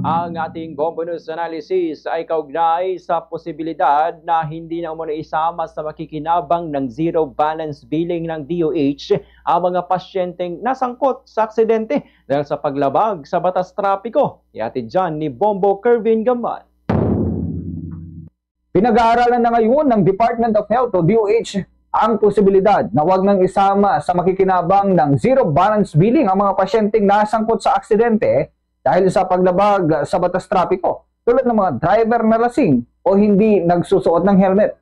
Ang ating Bombo News analysis ay kaugnay sa posibilidad na hindi na umano isama sa makikinabang ng zero balance billing ng DOH ang mga pasyenteng nasangkot sa aksidente dahil sa paglabag sa batas trapiko. Ihatid dyan ni Bombo Kervin Gaman. Pinag-aaralan na ngayon ng Department of Health o DOH ang posibilidad na wag nang isama sa makikinabang ng zero balance billing ang mga pasyenteng nasangkot sa aksidente dahil sa paglabag sa batas trapiko, tulad ng mga driver na lasing o hindi nagsusuot ng helmet.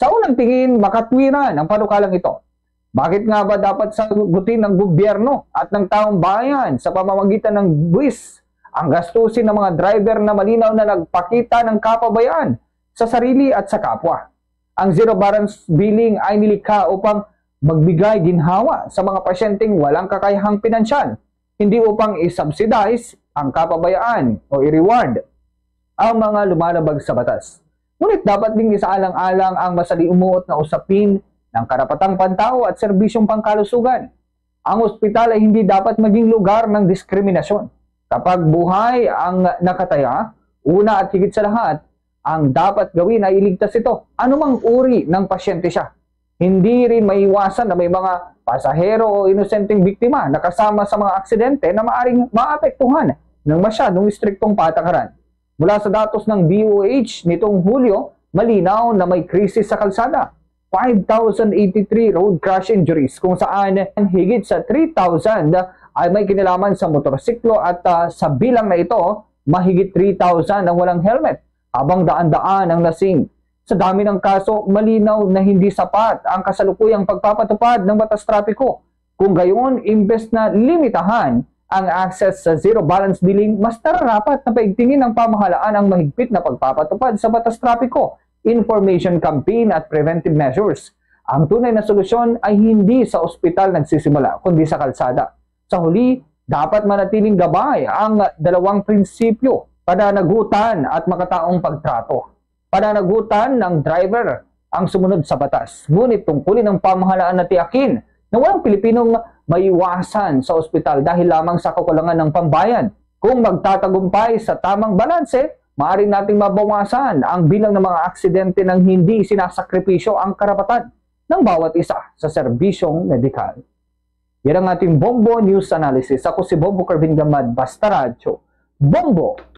Sa unang tingin, makatwiran ang panukalang ito. Bakit nga ba dapat sagutin ng gobyerno at ng taong bayan sa pamamagitan ng buwis ang gastusin ng mga driver na malinaw na nagpakita ng kapabayaan sa sarili at sa kapwa? Ang zero balance billing ay nilikha upang magbigay ginhawa sa mga pasyenteng walang kakayahang pinansyal, hindi upang i-subsidize ang kapabayaan o i-reward ang mga lumalabag sa batas. Ngunit dapat ding isaalang-alang ang masalimuot na usapin ng karapatang pantao at serbisyong pangkalusugan. Ang ospital ay hindi dapat maging lugar ng diskriminasyon. Kapag buhay ang nakataya, una at higit sa lahat, ang dapat gawin ay iligtas ito, anumang uri ng pasyente siya. Hindi rin maiwasan na may mga pasahero o inosenteng biktima na kasama sa mga aksidente na maaring maapektuhan ng masyadong istriktong patakaran. Mula sa datos ng DOH nitong Hulyo, malinaw na may krisis sa kalsada. 5,083 road crash injuries kung saan higit sa 3,000 ay may kinalaman sa motorsiklo at sa bilang na ito, mahigit 3,000 ang walang helmet, habang daan-daan ang lasing. Sa dami ng kaso, malinaw na hindi sapat ang kasalukuyang pagpapatupad ng batas trapiko. Kung gayon, imbes na limitahan ang access sa zero balance billing, mas nararapat na paigtingin ng pamahalaan ang mahigpit na pagpapatupad sa batas trapiko, information campaign at preventive measures. Ang tunay na solusyon ay hindi sa ospital nagsisimula, kundi sa kalsada. Sa huli, dapat manatiling gabay ang dalawang prinsipyo: pananagutan at makataong pagtrato. Pananagutan ng driver ang sumunod sa batas, ngunit tungkulin ng pamahalaan na tiyakin na walang Pilipinong maiwasan sa ospital dahil lamang sa kakulangan ng pambayad. Kung magtatagumpay sa tamang balanse, maaari nating mabawasan ang bilang ng mga aksidente nang hindi sinasakripisyo ang karapatan ng bawat isa sa serbisyong medikal. Yan ang ating Bombo News Analysis. Ako si Bombo Kervin Gamad, Basta Radyo. Bombo!